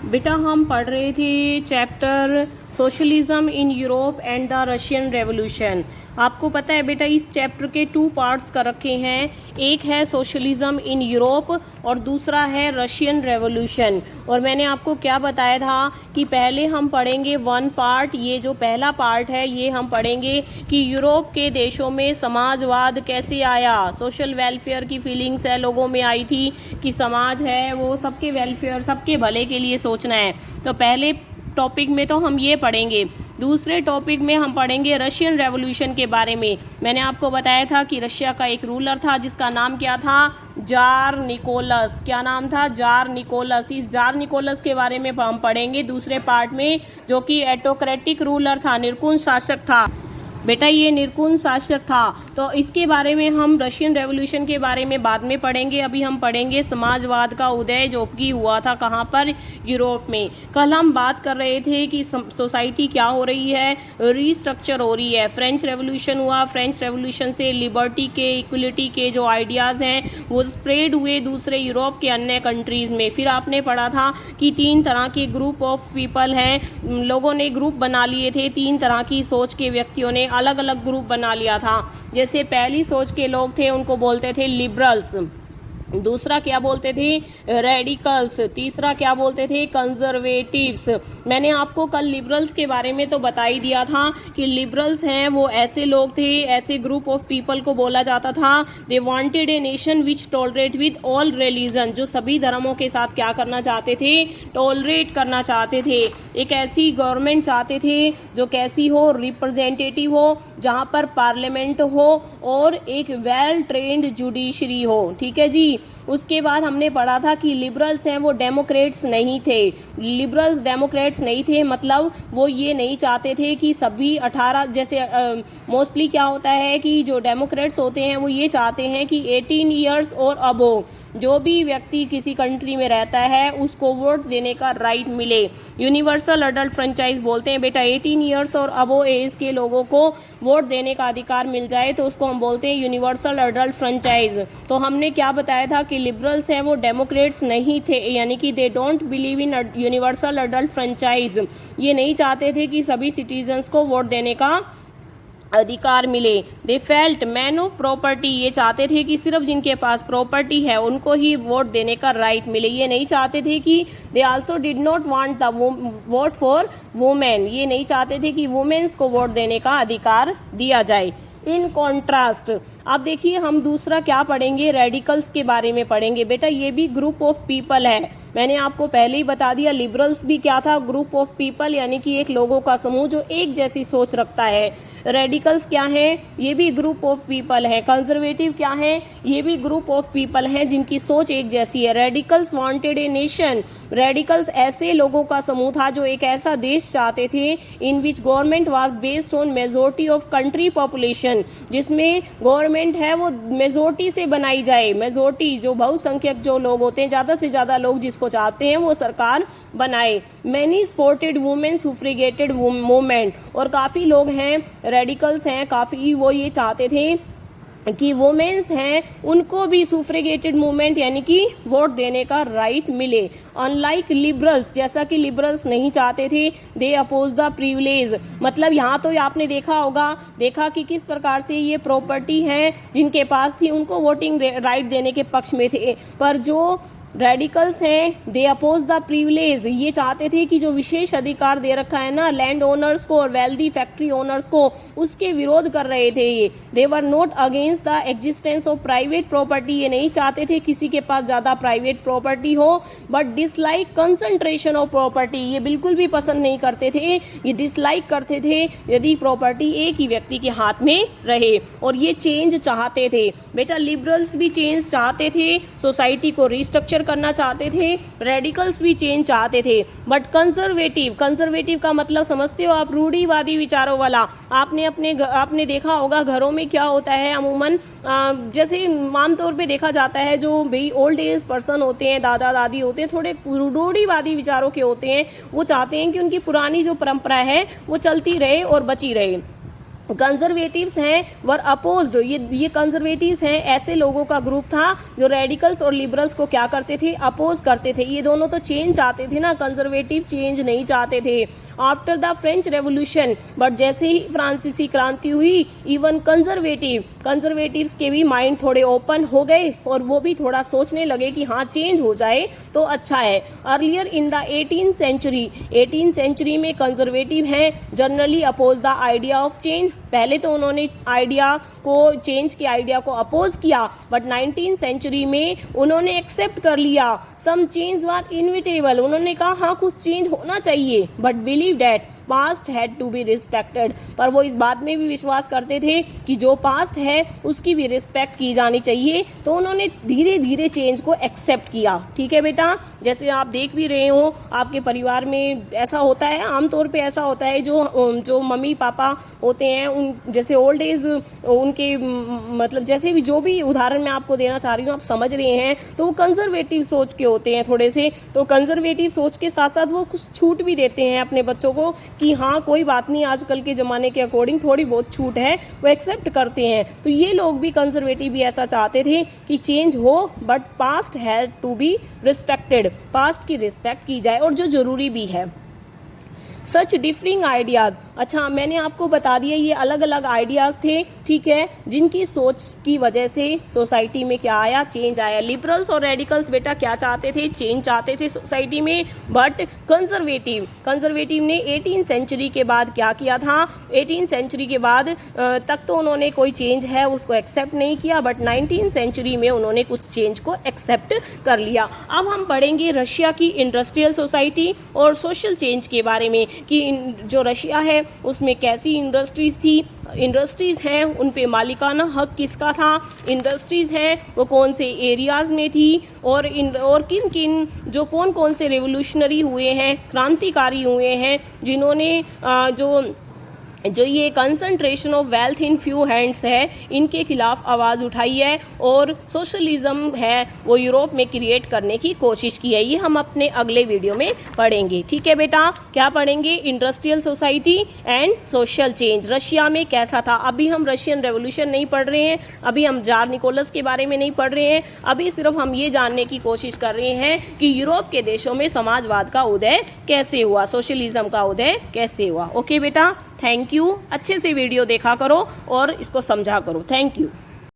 बेटा हम पढ़ रहे थे chapter socialism in Europe and the Russian revolution. आपको पता है बेटा इस चैप्टर के 2 पार्ट्स कर रखे हैं। एक है सोशलिज्म इन यूरोप और दूसरा है रशियन रेवोल्यूशन। और मैंने आपको क्या बताया था कि पहले हम पढ़ेंगे 1 पार्ट, ये जो पहला पार्ट है ये हम पढ़ेंगे कि यूरोप के देशों में समाजवाद कैसे आया। सोशल वेलफेयर की फीलिंग्स है लोगों में आई थी कि समाज है वो सबके वेलफेयर सबके भले के लिए सोचना है। तो पहले टॉपिक में तो हम ये पढ़ेंगे। दूसरे टॉपिक में हम पढ़ेंगे रशियन रेवोल्यूशन के बारे में। मैंने आपको बताया था कि रशिया का एक रूलर था जिसका नाम क्या था, जार निकोलस। क्या नाम था, जार निकोलस। इस जार निकोलस के बारे में हम पढ़ेंगे दूसरे पार्ट में, जो कि एटोक्रेटिक रूलर था, निर्कुंज शासक था। बेटा ये निर्कुंज शासक था। तो इसके बारे में हम रशियन रेवोल्यूशन के बारे में बाद में पढ़ेंगे। अभी हम पढ़ेंगे समाजवाद का उदय जो कि हुआ था कहाँ पर, यूरोप में। कल हम बात कर रहे थे कि सोसाइटी क्या हो रही है, रीस्ट्रक्चर हो रही है। फ्रेंच रेवोल्यूशन हुआ, फ्रेंच रेवोल्यूशन से लिबर्टी के, इक्वलिटी के जो आइडियाज़ हैं वो स्प्रेड हुए दूसरे यूरोप के अन्य कंट्रीज़ में। फिर आपने पढ़ा था कि 3 तरह के ग्रुप ऑफ पीपल हैं, लोगों ने ग्रुप बना लिए थे। 3 तरह की सोच के व्यक्तियों ने अलग अलग ग्रुप बना लिया था। जैसे पहली सोच के लोग थे उनको बोलते थे लिबरल्स, दूसरा क्या बोलते थे, रेडिकल्स, तीसरा क्या बोलते थे, कंजर्वेटिव्स। मैंने आपको कल लिबरल्स के बारे में तो बता ही दिया था कि लिबरल्स हैं वो ऐसे लोग थे, ऐसे ग्रुप ऑफ पीपल को बोला जाता था। They wanted a nation which tolerate with all religion, जो सभी धर्मों के साथ क्या करना चाहते थे, टॉलरेट करना चाहते थे। एक ऐसी गवर्नमेंट चाहते थे जो कैसी हो, रिप्रेजेंटेटिव हो, जहां पर पार्लियामेंट हो और एक वेल ट्रेन्ड जुडिशरी हो। ठीक है जी। उसके बाद हमने पढ़ा था कि लिबरल्स हैं वो डेमोक्रेट्स नहीं थे। लिबरल्स डेमोक्रेट्स नहीं थे, मतलब वो ये नहीं चाहते थे कि सभी 18 जैसे मोस्टली क्या होता है कि जो डेमोक्रेट्स होते हैं वो ये चाहते हैं कि 18 ईयर्स और अबोव जो भी व्यक्ति किसी कंट्री में रहता है उसको वोट देने का राइट मिले। यूनिवर्सल अडल्ट फ्रेंचाइज बोलते हैं बेटा, 18 ईयर्स और अबोव एज के लोगों को वोट देने का अधिकार मिल जाए तो उसको हम बोलते हैं यूनिवर्सल अडल्ट फ्रेंचाइज। तो हमने क्या बताया था कि लिबरल्स हैं वो डेमोक्रेट्स नहीं थे, यानी कि they don't believe in universal adult franchise. ये नहीं चाहते थे कि सभी सिटीजन्स को वोट देने का अधिकार मिले। They felt man of property, ये चाहते थे कि सिर्फ जिनके पास प्रॉपर्टी है उनको ही वोट देने का राइट मिले। ये नहीं चाहते थे कि they also did not want the vote for women, ये नहीं चाहते थे कि वुमेन्स को वोट देने का अधिकार दिया जाए। इन कॉन्ट्रास्ट अब देखिए हम दूसरा क्या पढ़ेंगे, रेडिकल्स के बारे में पढ़ेंगे। बेटा ये भी ग्रुप ऑफ पीपल है, मैंने आपको पहले ही बता दिया। लिबरल्स भी क्या था, ग्रुप ऑफ पीपल, यानी कि एक लोगों का समूह जो एक जैसी सोच रखता है। रेडिकल्स क्या है, ये भी ग्रुप ऑफ पीपल है। कंजर्वेटिव क्या है, ये भी ग्रुप ऑफ पीपल हैं जिनकी सोच एक जैसी है। Radicals wanted a nation, radicals ऐसे लोगों का समूह था जो एक ऐसा देश चाहते थे in which government was based on majority of country population, जिसमें गवर्नमेंट है वो मेजोरिटी से बनाई जाए। मेजोरिटी जो बहुसंख्यक जो लोग होते हैं, ज्यादा से ज्यादा लोग जिसको चाहते हैं वो सरकार बनाए। मैनी सपोर्टेड वुमेन सुफ्रिगेटेड मूवमेंट, और काफी लोग हैं रेडिकल्स हैं काफी वो ये चाहते थे कि वुमेन्स हैं उनको भी सुफ्रिगेटेड मूवमेंट यानी कि वोट देने का राइट मिले। अनलाइक लिबरल्स, जैसा कि लिबरल्स नहीं चाहते थे, दे अपोज द प्रिविलेज, मतलब यहाँ तो आपने देखा कि किस प्रकार से ये प्रॉपर्टी है जिनके पास थी उनको वोटिंग राइट देने के पक्ष में थे। पर जो रेडिकल्स हैं दे अपोज द प्रिविलेज, ये चाहते थे कि जो विशेष अधिकार दे रखा है ना लैंड ओनर्स को और वेल्दी फैक्ट्री ओनर्स को, उसके विरोध कर रहे थे ये। They were not against the existence of private property, ये नहीं चाहते थे किसी के पास ज्यादा प्राइवेट प्रॉपर्टी हो। But dislike concentration of property, ये बिल्कुल भी पसंद नहीं करते थे, ये डिसलाइक करते थे यदि प्रॉपर्टी एक ही व्यक्ति के हाथ में रहे, और ये चेंज चाहते थे। बेटा लिबरल्स भी चेंज चाहते थे, सोसाइटी को रिस्ट्रक्चर करना चाहते थे, रेडिकल्स भी चेंज चाहते थे। बट कंजर्वेटिव का मतलब समझते हो आप, रूढ़िवादी विचारों वाला। आपने देखा होगा घरों में क्या होता है अमूमन, जैसे आमतौर पे देखा जाता है जो भाई ओल्ड एज पर्सन होते हैं, दादा दादी होते हैं, थोड़े रूढ़िवादी विचारों के होते हैं। वो चाहते हैं कि उनकी पुरानी जो परंपरा है वो चलती रहे और बची रहे। कंजर्वेटिव्स हैं वर अपोज्ड, ये कंजर्वेटिव्स हैं ऐसे लोगों का ग्रुप था जो रेडिकल्स और लिबरल्स को क्या करते थे, अपोज करते थे। ये दोनों तो चेंज चाहते थे ना, कंजर्वेटिव चेंज नहीं चाहते थे। After the French revolution, but जैसे ही फ्रांसीसी क्रांति हुई, इवन कंजर्वेटिव्स के भी माइंड थोड़े ओपन हो गए और वो भी थोड़ा सोचने लगे कि हाँ चेंज हो जाए तो अच्छा है। Earlier in the 18th century में कंजर्वेटिव हैं generally oppose the idea of change. पहले तो उन्होंने चेंज के आइडिया को अपोज किया, बट 19th सेंचुरी में उन्होंने एक्सेप्ट कर लिया। सम चेंज वर इनविटेबल, उन्होंने कहा हाँ कुछ चेंज होना चाहिए, but believe that past had to be respected, पर वो इस बात में भी विश्वास करते थे कि जो पास्ट है उसकी भी रिस्पेक्ट की जानी चाहिए। तो उन्होंने धीरे धीरे चेंज को एक्सेप्ट किया। ठीक है बेटा, जैसे आप देख भी रहे हो आपके परिवार में ऐसा होता है, आमतौर पे ऐसा होता है, जो मम्मी पापा होते हैं उन जैसे ओल्ड एज उनके मतलब जैसे भी जो भी उदाहरण मैं आपको देना चाह रही हूँ आप समझ रहे हैं, तो वो कंजर्वेटिव सोच के होते हैं थोड़े से। तो कंजर्वेटिव सोच के साथ साथ वो कुछ छूट भी देते हैं अपने बच्चों को कि हाँ कोई बात नहीं, आजकल के ज़माने के अकॉर्डिंग थोड़ी बहुत छूट है, वो एक्सेप्ट करते हैं। तो ये लोग भी कंजर्वेटिव भी ऐसा चाहते थे कि चेंज हो, but past has to be respected, past की रिस्पेक्ट की जाए और जो जरूरी भी है। सच डिफरिंग आइडियाज, अच्छा मैंने आपको बता दिया ये अलग अलग आइडियाज थे, ठीक है, जिनकी सोच की वजह से सोसाइटी में क्या आया, चेंज आया। लिबरल्स और रेडिकल्स बेटा क्या चाहते थे, चेंज चाहते थे सोसाइटी में, बट कंजर्वेटिव ने 18th सेंचुरी के बाद क्या किया था, 18th सेंचुरी के बाद तक तो उन्होंने कोई चेंज है उसको एक्सेप्ट नहीं किया, बट 19th सेंचुरी में उन्होंने कुछ चेंज को एक्सेप्ट कर लिया। अब हम पढ़ेंगे रशिया की इंडस्ट्रियल सोसाइटी और सोशल चेंज के बारे में कि जो रशिया है उसमें कैसी इंडस्ट्रीज थी, इंडस्ट्रीज हैं उन पे मालिकाना हक किसका था, इंडस्ट्रीज हैं वो कौन से एरियाज में थी, और किन किन जो कौन से रेवोल्यूशनरी हुए हैं, क्रांतिकारी हुए हैं, जिन्होंने जो ये concentration of wealth in few hands है इनके खिलाफ आवाज़ उठाई है और सोशलिज्म है वो यूरोप में क्रिएट करने की कोशिश की है। ये हम अपने अगले वीडियो में पढ़ेंगे। ठीक है बेटा, क्या पढ़ेंगे, industrial society and social change. Russia में कैसा था, अभी हम रशियन रेवोल्यूशन नहीं पढ़ रहे हैं, अभी हम जार निकोलस के बारे में नहीं पढ़ रहे हैं, अभी सिर्फ हम ये जानने की कोशिश कर रहे हैं कि यूरोप के देशों में समाजवाद का उदय कैसे हुआ, सोशलिज्म का उदय कैसे हुआ। ओके बेटा, थैंक यू। अच्छे से वीडियो देखा करो और इसको समझा करो। Thank you.